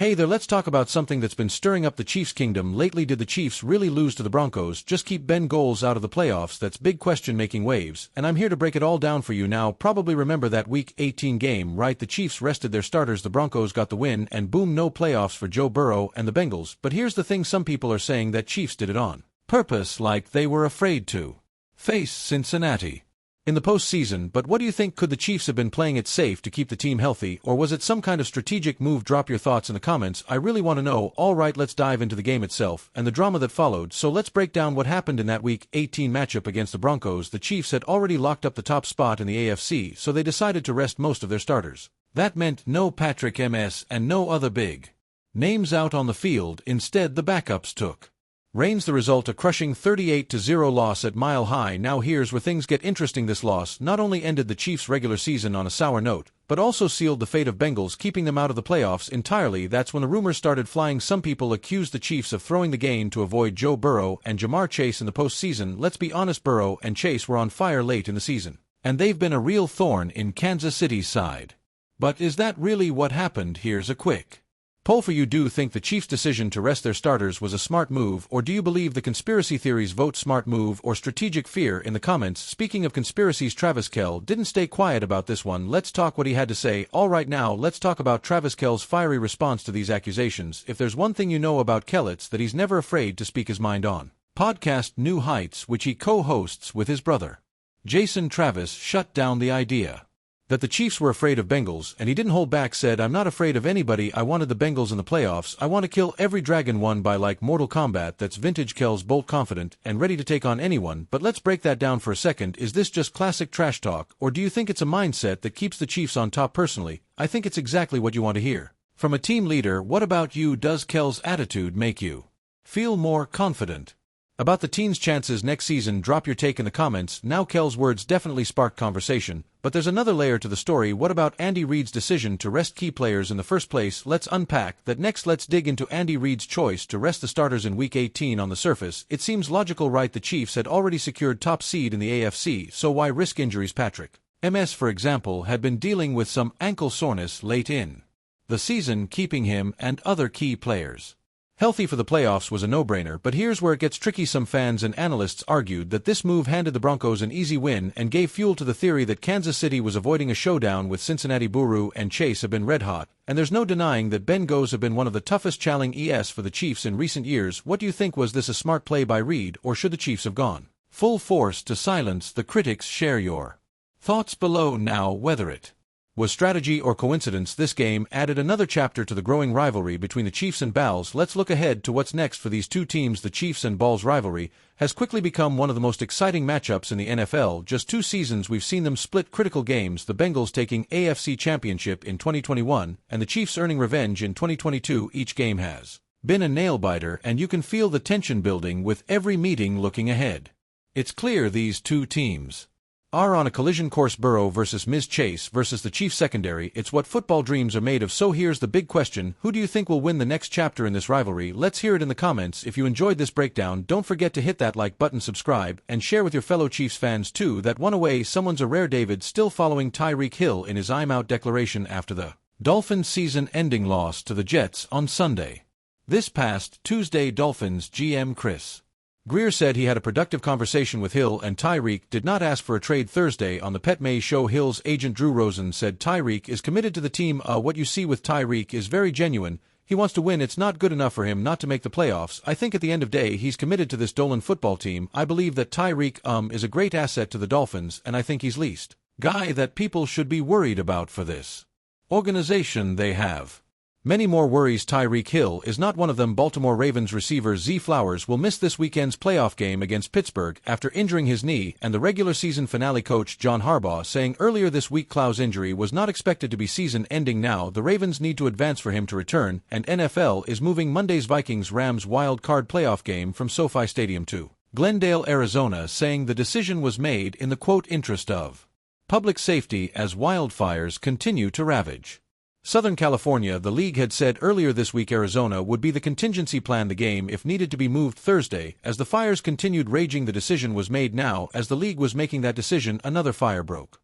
Hey there, let's talk about something that's been stirring up the Chiefs' kingdom lately. Did the Chiefs really lose to the Broncos? Just keep Ben goals out of the playoffs. That's big question making waves, and I'm here to break it all down for you now. Probably remember that Week 18 game, right? The Chiefs rested their starters, the Broncos got the win, and boom, no playoffs for Joe Burrow and the Bengals. But here's the thing, some people are saying that Chiefs did it on purpose, like they were afraid to face Cincinnati in the postseason. But what do you think? Could the Chiefs have been playing it safe to keep the team healthy, or was it some kind of strategic move? Drop your thoughts in the comments. I really want to know. Alright, let's dive into the game itself and the drama that followed. So let's break down what happened in that Week 18 matchup against the Broncos. The Chiefs had already locked up the top spot in the AFC, so they decided to rest most of their starters. That meant no Patrick MS and no other big names out on the field. Instead, the backups took reigns. The result, a crushing 38-0 loss at Mile High. Now here's where things get interesting. This loss not only ended the Chiefs' regular season on a sour note, but also sealed the fate of Bengals, keeping them out of the playoffs entirely. That's when the rumors started flying. Some people accused the Chiefs of throwing the game to avoid Joe Burrow and Jamar Chase in the postseason. Let's be honest, Burrow and Chase were on fire late in the season, and they've been a real thorn in Kansas City's side. But is that really what happened? Here's a quick poll for you. Do you think the Chiefs' decision to rest their starters was a smart move, or do you believe the conspiracy theories? Vote smart move or strategic fear in the comments. Speaking of conspiracies, Travis Kell didn't stay quiet about this one. Let's talk what he had to say. Alright, now let's talk about Travis Kell's fiery response to these accusations. If there's one thing you know about Kell, it's that he's never afraid to speak his mind on podcast New Heights, which he co-hosts with his brother Jason. Travis shut down the idea that the Chiefs were afraid of Bengals, and he didn't hold back. Said, "I'm not afraid of anybody. I wanted the Bengals in the playoffs. I want to kill every dragon one by like Mortal Kombat." That's vintage Kell's, bold, confident, and ready to take on anyone. But let's break that down for a second. Is this just classic trash talk, or do you think it's a mindset that keeps the Chiefs on top? Personally, I think it's exactly what you want to hear from a team leader. What about you? Does Kell's attitude make you feel more confident about the team's chances next season? Drop your take in the comments. Now, Kell's words definitely sparked conversation, but there's another layer to the story. What about Andy Reid's decision to rest key players in the first place? Let's unpack that next. Let's dig into Andy Reid's choice to rest the starters in Week 18. On the surface, it seems logical, right? The Chiefs had already secured top seed in the AFC, so why risk injuries? Patrick MS, for example, had been dealing with some ankle soreness late in the season, keeping him and other key players healthy for the playoffs was a no-brainer. But here's where it gets tricky. Some fans and analysts argued that this move handed the Broncos an easy win and gave fuel to the theory that Kansas City was avoiding a showdown with Cincinnati. Burrow and Chase have been red hot, and there's no denying that Bengals have been one of the toughest challenges for the Chiefs in recent years. What do you think? Was this a smart play by Reid, or should the Chiefs have gone full force to silence the critics? Share your thoughts below now. Whether it was strategy or coincidence, this game added another chapter to the growing rivalry between the Chiefs and Bals. Let's look ahead to what's next for these two teams. The Chiefs and Bals rivalry has quickly become one of the most exciting matchups in the NFL. Just 2 seasons we've seen them split critical games, the Bengals taking AFC Championship in 2021 and the Chiefs earning revenge in 2022. Each game has been a nail-biter, and you can feel the tension building with every meeting. Looking ahead, it's clear these two teams are on a collision course. Burrow versus Ms. Chase versus the Chiefs secondary. It's what football dreams are made of. So here's the big question: who do you think will win the next chapter in this rivalry? Let's hear it in the comments. If you enjoyed this breakdown, don't forget to hit that like button, subscribe, and share with your fellow Chiefs fans too. That one away, someone's a rare. David still following Tyreek Hill in his "I'm out" declaration after the Dolphins' season-ending loss to the Jets on Sunday. This past Tuesday, Dolphins GM Chris Greer said he had a productive conversation with Hill and Tyreek did not ask for a trade. Thursday on the Pet May show, Hill's agent Drew Rosen said Tyreek is committed to the team. What you see with Tyreek is very genuine. He wants to win. It's not good enough for him not to make the playoffs. I think at the end of the day he's committed to this Dolan football team. I believe that Tyreek is a great asset to the Dolphins, and I think he's least guy that people should be worried about for this organization. They have many more worries. Tyreek Hill is not one of them. Baltimore Ravens receiver Zay Flowers will miss this weekend's playoff game against Pittsburgh after injuring his knee, and the regular season finale. Coach John Harbaugh saying earlier this week Flowers' injury was not expected to be season-ending. Now the Ravens need to advance for him to return, and NFL is moving Monday's Vikings-Rams wild card playoff game from SoFi Stadium to Glendale, Arizona, saying the decision was made in the quote interest of public safety as wildfires continue to ravage Southern California. The league had said earlier this week Arizona would be the contingency plan, the game if needed to be moved Thursday. As the fires continued raging, the decision was made now. As the league was making that decision, another fire broke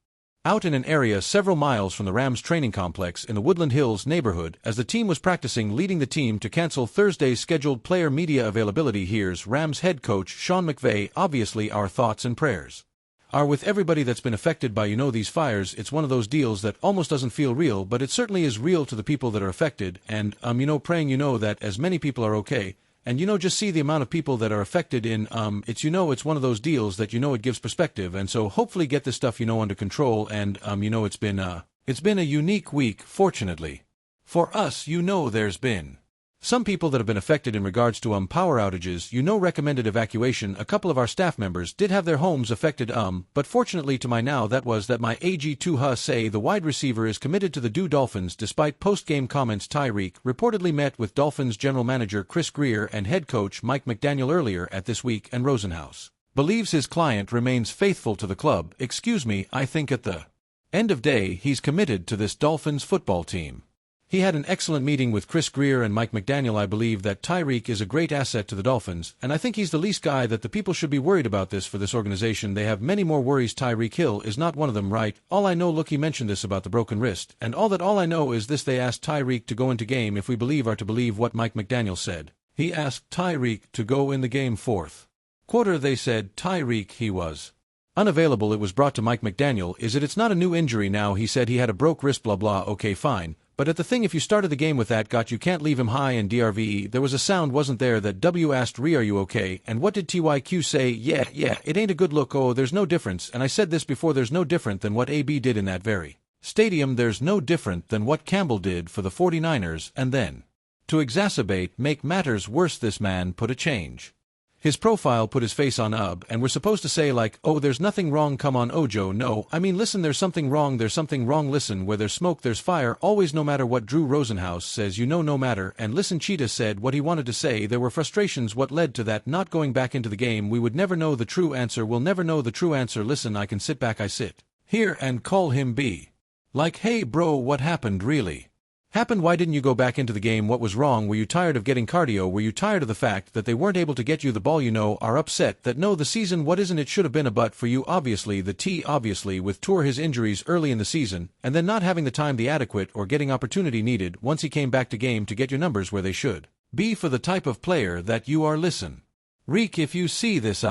out in an area several miles from the Rams training complex in the Woodland Hills neighborhood as the team was practicing, leading the team to cancel Thursday's scheduled player media availability. Here's Rams head coach Sean McVay. Obviously, our thoughts and prayers are with everybody that's been affected by these fires. It's one of those deals that almost doesn't feel real, but it certainly is real to the people that are affected, and praying that as many people are okay. And just see the amount of people that are affected in, it's one of those deals that it gives perspective, and so hopefully get this stuff under control, and it's been a unique week, fortunately. For us, there's been some people that have been affected in regards to power outages, recommended evacuation. A couple of our staff members did have their homes affected, but fortunately to my my AG2 say the wide receiver is committed to the Dolphins despite post-game comments. Tyreek reportedly met with Dolphins general manager Chris Greer and head coach Mike McDaniel earlier at this week, and Rosenhaus believes his client remains faithful to the club. I think at the end of day he's committed to this Dolphins football team. He had an excellent meeting with Chris Greer and Mike McDaniel. I believe that Tyreek is a great asset to the Dolphins, and I think he's the least guy that the people should be worried about this for this organization. They have many more worries. Tyreek Hill is not one of them, right? All I know, look, he mentioned this about the broken wrist, and all I know is this: they asked Tyreek to go into game. If we are to believe what Mike McDaniel said, he asked Tyreek to go in the game fourth quarter. They said Tyreek, he was unavailable. It was brought to Mike McDaniel. It's not a new injury now. He said he had a broke wrist, blah blah. Okay, fine. But at the thing, if you started the game with that, you can't leave him high and DRVE. There was a sound, wasn't there, that W asked Ree, are you okay? And what did TYQ say? Yeah, it ain't a good look. Oh, there's no difference. And I said this before, there's no different than what AB did in that very stadium. There's no different than what Campbell did for the 49ers. And then, to make matters worse, this man put a change. His profile, put his face on and we're supposed to say like, oh, there's nothing wrong, come on Ojo. No, listen, there's something wrong, listen, where there's smoke there's fire, always, no matter what Drew Rosenhaus says, no matter. And listen, Cheetah said what he wanted to say. There were frustrations what led to that not going back into the game. We would never know the true answer, we'll never know the true answer. Listen, I can sit back, I sit here and call him B. Like, hey bro, what happened really? Why didn't you go back into the game? What was wrong? Were you tired of getting cardio? Were you tired of the fact that they weren't able to get you the ball? Are upset that no, the season, what isn't it, should have been a but for you. Obviously the T, with Tour his injuries early in the season, and then not having the time, the adequate or getting opportunity needed once he came back to game to get your numbers where they should be for the type of player that you are. Listen, Reek, if you see this,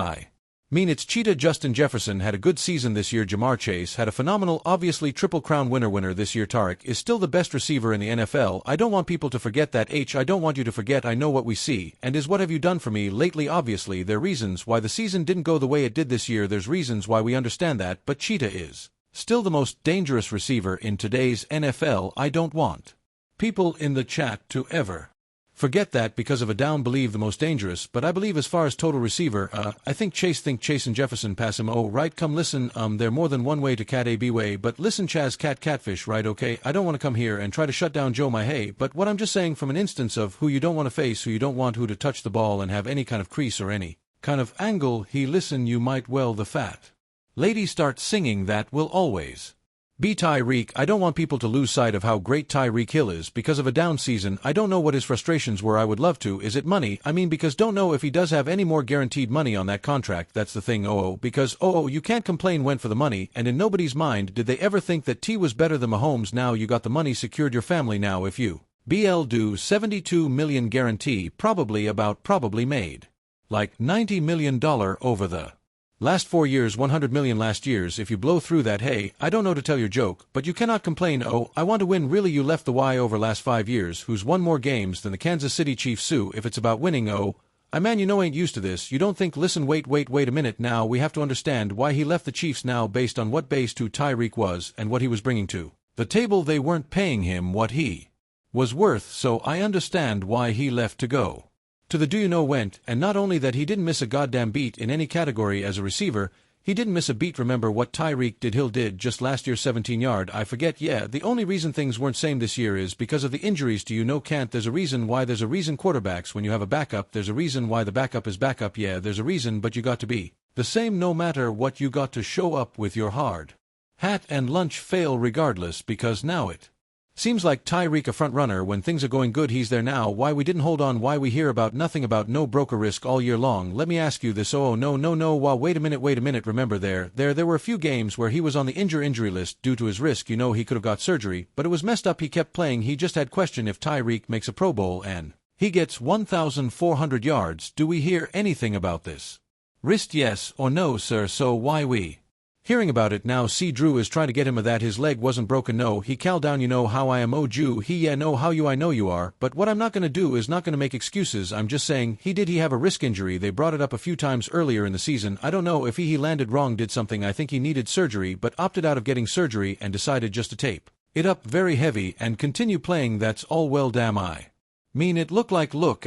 it's Cheetah. Justin Jefferson had a good season this year. Jamar Chase had a phenomenal, obviously Triple Crown winner this year. Tarek is still the best receiver in the NFL. I don't want people to forget that. I don't want you to forget. I know what we see, and is what have you done for me lately? Obviously there are reasons why the season didn't go the way it did this year. There's reasons why we understand that, but Cheetah is still the most dangerous receiver in today's NFL. I don't want people in the chat to ever forget that because of a down. Believe the most dangerous, but I believe as far as total receiver, I think Chase and Jefferson pass him. Oh, right, come listen, there more than one way to cat a b way, but listen, Chaz, catfish, right? Okay, I don't want to come here and try to shut down Joe hey, but what I'm just saying from an instance of who you don't want to face, who you don't want who to touch the ball and have any kind of crease or any kind of angle. Listen, you might well the fat lady start singing that will always be Tyreek. I don't want people to lose sight of how great Tyreek Hill is because of a down season. I don't know what his frustrations were. I would love to. Is it money? Because don't know if he does have any more guaranteed money on that contract. That's the thing. Because you can't complain, went for the money, and in nobody's mind did they ever think that T was better than Mahomes. Now you got the money, secured your family. Now if you BL do $72 million guarantee, probably made like $90 million over the last 4 years, $100 million last year's. If you blow through that, hey, I don't know to tell your joke, but you cannot complain. Oh, I want to win. Really, you left the Y over last 5 years. Who's won more games than the Kansas City Chiefs? Sue, if it's about winning, ain't used to this. You don't think, listen, wait a minute. Now we have to understand why he left the Chiefs now based on what base to Tyreek was and what he was bringing to the table. They weren't paying him what he was worth, so I understand why he left to go to the went, and not only that, he didn't miss a goddamn beat in any category as a receiver. He didn't miss a beat. Remember what Tyreek Hill did just last year, 17-yard. I forget. Yeah, the only reason things weren't same this year is because of the injuries to can't. There's a reason why. There's a reason quarterbacks, when you have a backup, there's a reason why the backup is backup. Yeah, there's a reason, but you got to be the same no matter what. You got to show up with your hard hat and lunch fail regardless, because now it Seems like Tyreek a front runner. When things are going good he's there now. Why we didn't hold on, why we hear about nothing about no broker risk all year long. Let me ask you this, oh no, wow, wait a minute, remember there were a few games where he was on the injury list due to his risk, you know he could have got surgery, but it was messed up, he kept playing, he just had question if Tyreek makes a Pro Bowl and he gets 1,400 yards, do we hear anything about this? Wrist yes or no sir, so why we? Hearing about it now, see Drew is trying to get him of that his leg wasn't broken, no he cal down, you know how I am, oh Jew he yeah know how you I know you are, but what I'm not gonna do is not gonna make excuses, I'm just saying he have a wrist injury, they brought it up a few times earlier in the season, I don't know if he landed wrong, did something, I think he needed surgery but opted out of getting surgery and decided just to tape it up very heavy and continue playing, that's all well damn I mean it look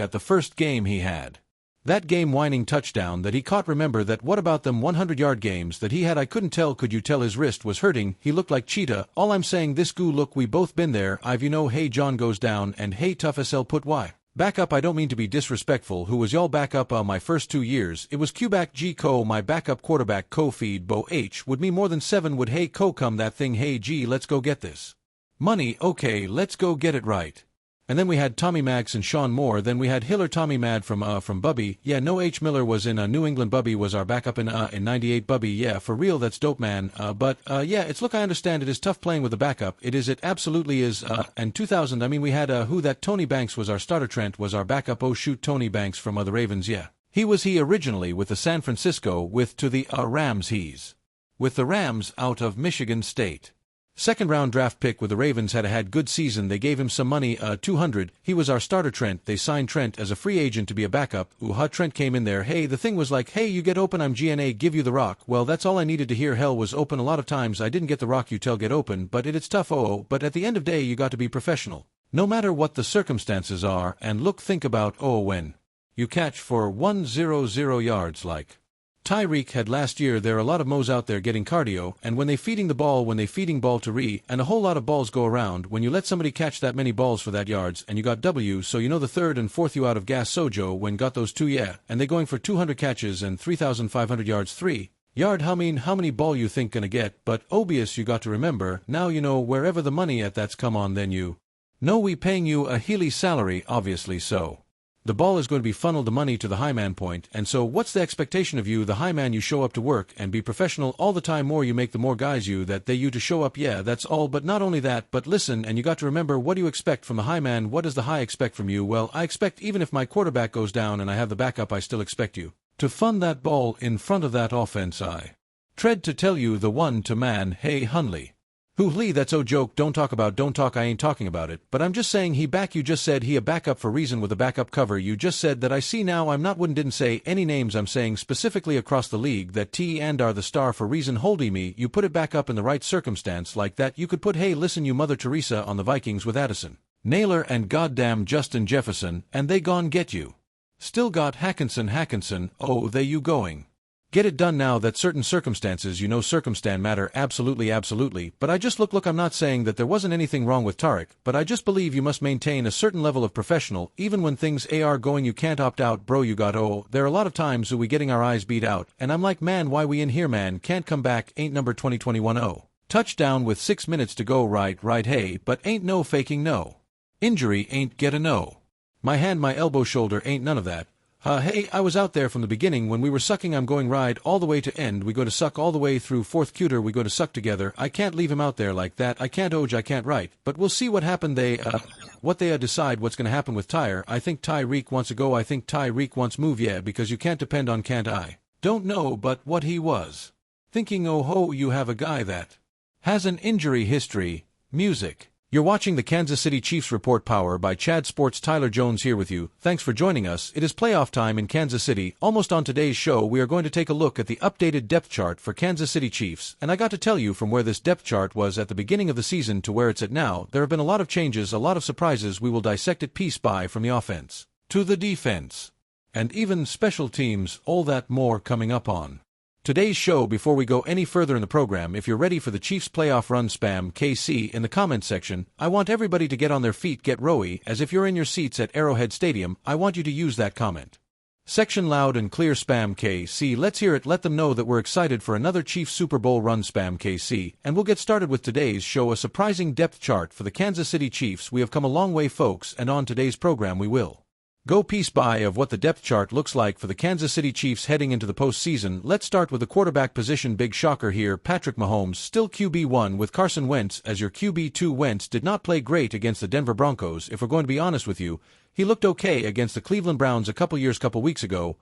at the first game he had. That game-winning touchdown that he caught, remember that, what about them 100-yard games that he had, I couldn't tell, could you tell his wrist was hurting, he looked like cheetah, all I'm saying this goo look we both been there, I've you know hey John goes down and hey tough SL put why. Backup I don't mean to be disrespectful, who was y'all backup my first 2 years, it was Q-back G Co my backup quarterback co-feed Bo H would me more than 7 would hey co come that thing hey G let's go get this. Money okay let's go get it right. And then we had Tommy Max and Sean Moore, then we had Hiller Tommy Mad from Bubby, yeah no H Miller was in New England, Bubby was our backup in 98 Bubby, yeah for real that's dope man, but yeah it's look I understand it is tough playing with a backup, it absolutely is, and 2000 I mean we had who that Tony Banks was our starter, Trent was our backup, oh shoot Tony Banks from the Ravens, yeah. He originally with the San Francisco with to the Rams he's with the Rams out of Michigan State. Second-round draft pick with the Ravens had good season, they gave him some money, 200, he was our starter Trent, they signed Trent as a free agent to be a backup, Trent came in there, hey the thing was like, hey you get open I'm GNA give you the rock, well that's all I needed to hear, hell was open a lot of times I didn't get the rock you tell get open, but it's tough but at the end of day you got to be professional. No matter what the circumstances are, and think about when you catch for 100 yards like Tyreek had last year, there are a lot of mo's out there getting cardio, and when they feeding ball to and a whole lot of balls go around, when you let somebody catch that many balls for that yards, and you got W, so you know the third and fourth you out of gas Sojo when got those 2 yeah, and they going for 200 catches and 3,500 yards 3 yard, how many ball you think gonna get, but obvious you got to remember, now you know wherever the money at that's come on then you know we paying you a Healy salary obviously so. The ball is going to be funneled the money to the high man point, and so what's the expectation of you the high man, you show up to work and be professional all the time, more you make the more guys you to show up, yeah that's all, but not only that, but listen, and you got to remember, what do you expect from the high man, what does the high expect from you, well I expect even if my quarterback goes down and I have the backup I still expect you to fund that ball in front of that offense, I tread to tell you the one to man, hey Hunley. Who Lee, that's oh joke, don't talk, I ain't talking about it, but I'm just saying you just said he a backup for reason with a backup cover, you just said that I see now, I'm not didn't say any names, I'm saying specifically across the league that T and are the star for reason, holdy me, you put it back up in the right circumstance like that, you could put hey listen you Mother Teresa on the Vikings with Addison, Naylor and goddamn Justin Jefferson, and they gone get you. Still got Hackinson, oh they you going. Get it done now that certain circumstances you know circumstan matter absolutely, but I just look I'm not saying that there wasn't anything wrong with Tarek, but I just believe you must maintain a certain level of professional, even when things are going you can't opt out bro you got there are a lot of times we getting our eyes beat out, and I'm like man why we in here man can't come back, ain't number 2021 touchdown with 6 minutes to go right hey, but ain't no faking no. Injury ain't get a no. My hand my elbow shoulder ain't none of that. Hey, I was out there from the beginning when we were sucking, I'm going ride all the way to end, we go to suck all the way through fourth quarter, we go to suck together, I can't leave him out there like that, I can't I can't write, but we'll see what happened what they decide what's gonna happen with Tyre, I think Tyreek wants to go, I think Tyreek wants move, yeah, because you can't depend on can't I. Don't know but what he was thinking, oh ho you have a guy that has an injury history, music. You're watching the Kansas City Chiefs Report Power by Chad Sports. Tyler Jones here with you. Thanks for joining us. It is playoff time in Kansas City. Almost on today's show, we are going to take a look at the updated depth chart for Kansas City Chiefs. And I got to tell you, from where this depth chart was at the beginning of the season to where it's at now, there have been a lot of changes, a lot of surprises. We will dissect it piece by from the offense to the defense and even special teams, all that more coming up on today's show. Before we go any further in the program, if you're ready for the Chiefs playoff run, spam KC in the comment section. I want everybody to get on their feet, get rowy, as if you're in your seats at Arrowhead Stadium. I want you to use that comment Section loud and clear spam KC. Let's hear it. Let them know that we're excited for another Chiefs Super Bowl run. Spam KC. And we'll get started with today's show, a surprising depth chart for the Kansas City Chiefs. We have come a long way, folks, and on today's program we will go piece by of what the depth chart looks like for the Kansas City Chiefs heading into the postseason. Let's start with the quarterback position. Big shocker here. Patrick Mahomes still QB1 with Carson Wentz as your QB2. Wentz did not play great against the Denver Broncos. If we're going to be honest with you, he looked okay against the Cleveland Browns a couple weeks ago.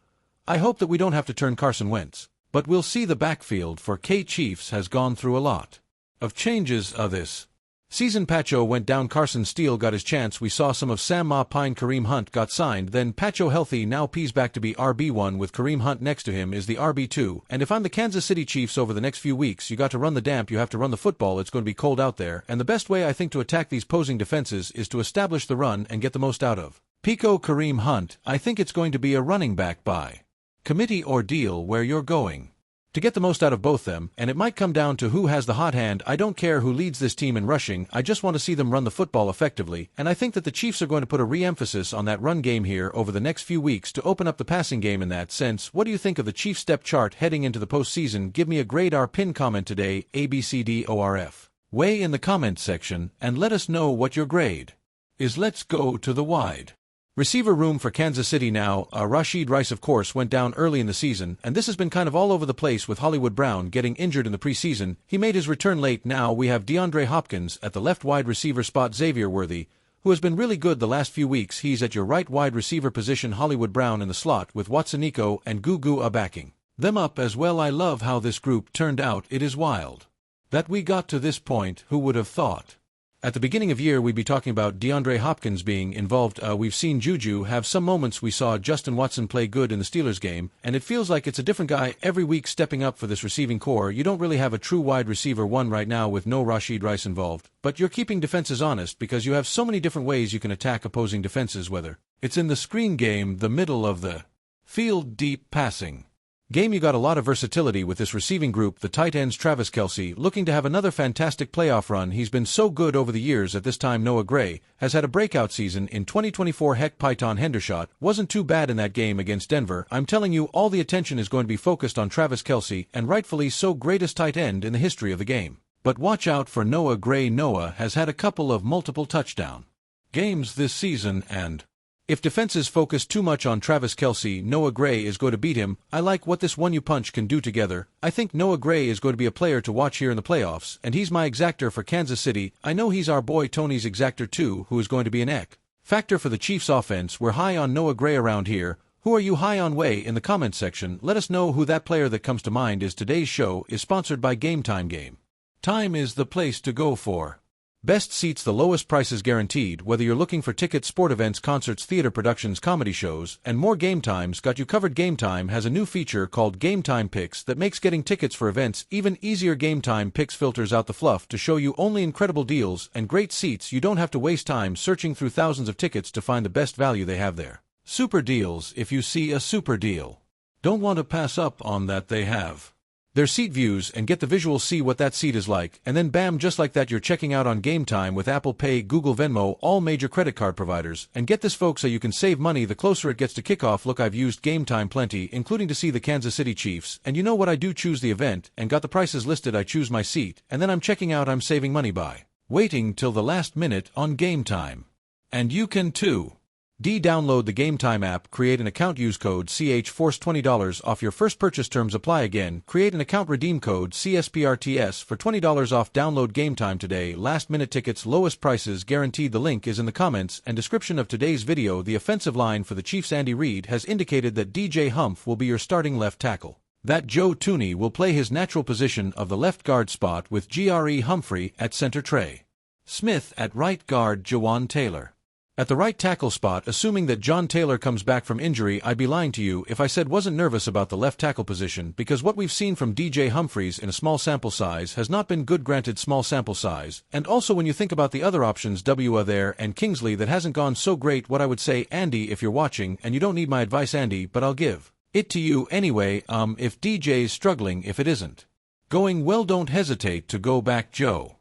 I hope that we don't have to turn Carson Wentz. But we'll see. The backfield for Chiefs has gone through a lot of changes this season. Pacho went down. Carson Steele got his chance. We saw some of Sam Ma Pine. Kareem Hunt got signed. Then Pacho healthy. Now P's back to be RB1 with Kareem Hunt next to him is the RB2. And if I'm the Kansas City Chiefs over the next few weeks, you got to run the damp. You have to run the football. It's going to be cold out there. And the best way I think to attack these posing defenses is to establish the run and get the most out of Pico. Kareem Hunt. I think it's going to be a running back by committee ordeal where you're going to get the most out of both them, and it might come down to who has the hot hand. I don't care who leads this team in rushing, I just want to see them run the football effectively, and I think that the Chiefs are going to put a re-emphasis on that run game here over the next few weeks to open up the passing game in that sense. What do you think of the Chiefs step chart heading into the postseason? Give me a grade or pin comment today, ABCDORF. Weigh in the comment section, and let us know what your grade is. Let's go to the wide receiver room for Kansas City now. Rashid Rice, of course, went down early in the season, and this has been kind of all over the place with Hollywood Brown getting injured in the preseason. He made his return late. Now we have DeAndre Hopkins at the left wide receiver spot. Xavier Worthy, who has been really good the last few weeks, he's at your right wide receiver position. Hollywood Brown in the slot with Watsoniko and Gugu backing them up as well. I love how this group turned out. It is wild that we got to this point. Who would have thought? At the beginning of year, we'd be talking about DeAndre Hopkins being involved. We've seen Juju have some moments. We saw Justin Watson play good in the Steelers game, and it feels like it's a different guy every week stepping up for this receiving core. You don't really have a true wide receiver one right now with no Rashid Rice involved, but you're keeping defenses honest because you have so many different ways you can attack opposing defenses, whether it's in the screen game, the middle of the field, deep passing game. You got a lot of versatility with this receiving group. The tight ends, Travis Kelce, looking to have another fantastic playoff run. He's been so good over the years. At this time, Noah Gray has had a breakout season in 2024. Heck, Python Hendershot wasn't too bad in that game against Denver. I'm telling you, all the attention is going to be focused on Travis Kelce, and rightfully so, greatest tight end in the history of the game. But watch out for Noah Gray. Noah has had a couple of multiple touchdown games this season, and if defenses focus too much on Travis Kelce, Noah Gray is going to beat him. I like what this one-two punch can do together. I think Noah Gray is going to be a player to watch here in the playoffs, and he's my exactor for Kansas City. I know he's our boy Tony's exactor too, who is going to be an X factor for the Chiefs offense. We're high on Noah Gray around here. Who are you high on? Weigh in the comments section. Let us know who that player that comes to mind is. Today's show is sponsored by Game Time. Game Time is the place to go for best seats, the lowest prices guaranteed. Whether you're looking for tickets, sport events, concerts, theater productions, comedy shows, and more, Game Time's got you covered. Game Time has a new feature called Game Time Picks that makes getting tickets for events even easier. Game Time Picks filters out the fluff to show you only incredible deals and great seats. You don't have to waste time searching through thousands of tickets to find the best value they have there. Super deals. If you see a super deal, don't want to pass up on that. They have their seat views and get the visual, see what that seat is like, and then bam, just like that, you're checking out on Game Time with Apple Pay, Google, Venmo, all major credit card providers. And get this, folks, so you can save money the closer it gets to kickoff. Look, I've used Game Time plenty, including to see the Kansas City Chiefs, and you know what I do? Choose the event and got the prices listed. I choose my seat, and then I'm checking out. I'm saving money by waiting till the last minute on Game Time. And you can too. Download the Game Time app, create an account, use code CHFORCE, $20 off your first purchase. Terms apply. Again, create an account, redeem code CSPRTS for $20 off. Download Game Time today. Last minute tickets, lowest prices guaranteed. The link is in the comments and description of today's video. The offensive line for the Chiefs, Andy Reid, has indicated that DJ Humph will be your starting left tackle, that Joe Thuney will play his natural position of the left guard spot with Gre Humphrey at center, Trey Smith at right guard, Jawan Taylor at the right tackle spot. Assuming that John Taylor comes back from injury, I'd be lying to you if I said wasn't nervous about the left tackle position, because what we've seen from DJ Humphries in a small sample size has not been good. Granted, small sample size, and also when you think about the other options, there and Kingsley, that hasn't gone so great. What I would say, Andy, if you're watching, and you don't need my advice, Andy, but I'll give it to you anyway, if DJ's struggling, if it isn't going well, don't hesitate to go back Joe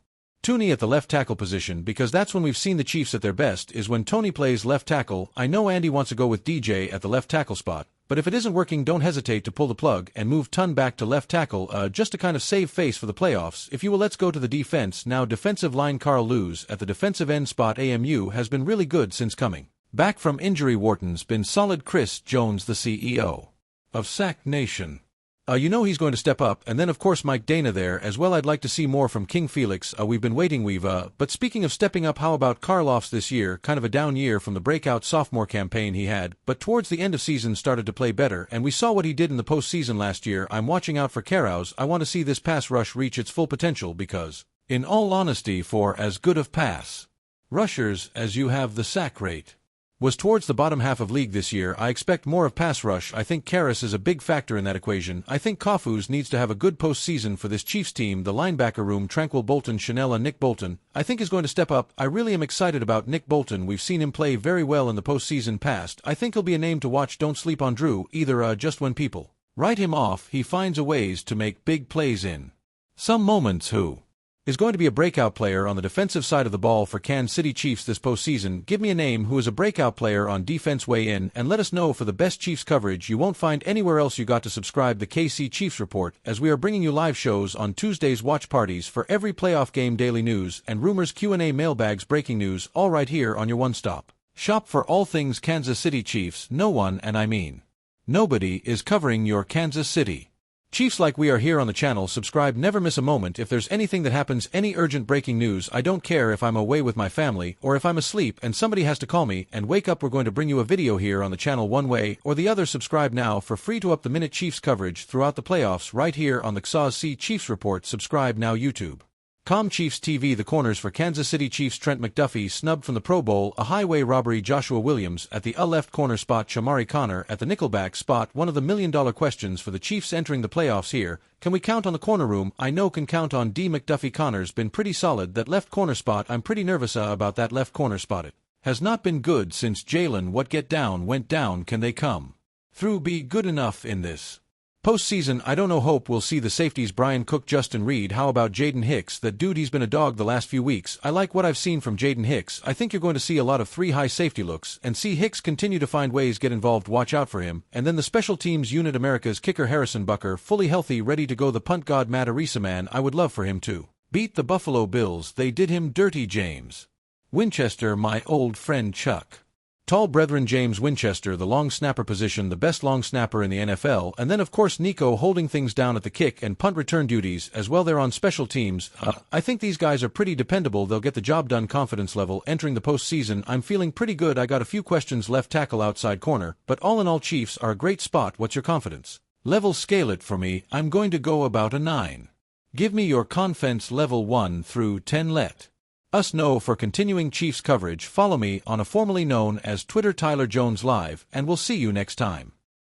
Thuney at the left tackle position, because that's when we've seen the Chiefs at their best, is when Tony plays left tackle. I know Andy wants to go with DJ at the left tackle spot, But if it isn't working, don't hesitate to pull the plug and move Tun back to left tackle, just to kind of save face for the playoffs. If you will, let's go to the defense now. Defensive line. Carl Lewis at the defensive end spot. AMU has been really good since coming back from injury. Wharton's been solid. Chris Jones, the CEO of Sack Nation. You know he's going to step up, and then of course Mike Dana there as well. I'd like to see more from King Felix. We've been waiting. But speaking of stepping up, how about Karloff's this year? Kind of a down year from the breakout sophomore campaign he had, but towards the end of season started to play better, and we saw what he did in the postseason last year. I'm watching out for Karaus. I want to see this pass rush reach its full potential because, in all honesty, for as good of pass rushers as you have, the sack rate was towards the bottom half of league this year. I expect more of pass rush. I think Karras is a big factor in that equation. I think Kafus needs to have a good postseason for this Chiefs team. The linebacker room. Tranquil Bolton, Chanel, and Nick Bolton, I think is going to step up. I really am excited about Nick Bolton. We've seen him play very well in the postseason past. I think he'll be a name to watch. Don't sleep on Drew either. Just when people write him off, he finds a ways to make big plays in some moments. Who is going to be a breakout player on the defensive side of the ball for Kansas City Chiefs this postseason? Give me a name who is a breakout player on defense. Weigh in and let us know for the best Chiefs coverage you won't find anywhere else. You got to subscribe the KC Chiefs Report, as we are bringing you live shows on Tuesdays, watch parties for every playoff game, daily news and rumors, Q&A, mailbags, breaking news, all right here on your one-stop shop for all things Kansas City Chiefs. No one, and I mean nobody, is covering your Kansas City Chiefs like we are here on the channel. Subscribe, never miss a moment. If there's anything that happens, any urgent breaking news, I don't care if I'm away with my family or if I'm asleep and somebody has to call me and wake up, we're going to bring you a video here on the channel one way or the other. Subscribe now for free to up-the-minute Chiefs coverage throughout the playoffs right here on the KC Chiefs Report. Subscribe now. YouTube.com Chiefs TV. The corners for Kansas City Chiefs. Trent McDuffie snubbed from the Pro Bowl. A highway robbery. Joshua Williams at the left corner spot. Shamari Connor at the nickelback spot. One of the million-dollar questions for the Chiefs entering the playoffs here. Can we count on the corner room? I know can count on D. McDuffie. Connor's been pretty solid. That left corner spot, I'm pretty nervous about that left corner spot. It has not been good since Jalen Watt went down. Can they come through, be good enough in this postseason? I don't know. Hope we'll see the safeties. Brian Cook, Justin Reed. How about Jaden Hicks? That dude, he's been a dog the last few weeks. I like what I've seen from Jaden Hicks. I think you're going to see a lot of 3 high safety looks and see Hicks continue to find ways, get involved. Watch out for him. And then the special teams unit. America's kicker Harrison Bucker, fully healthy, ready to go. The punt god Matt Arisa. Man, I would love for him to beat the Buffalo Bills. They did him dirty. James Winchester, my old friend Chuck Tall brethren. James Winchester, the long snapper position, the best long snapper in the NFL, and then of course Nico holding things down at the kick and punt return duties as well. They're on special teams. I think these guys are pretty dependable. They'll get the job done. Confidence level entering the postseason, I'm feeling pretty good. I got a few questions. Left tackle, outside corner, but all in all, Chiefs are a great spot. What's your confidence level? Scale it for me. I'm going to go about a 9. Give me your confidence level 1 through 10. Let us know for continuing Chiefs coverage. Follow me on a formerly known as Twitter, Tyler Jones Live, and we'll see you next time.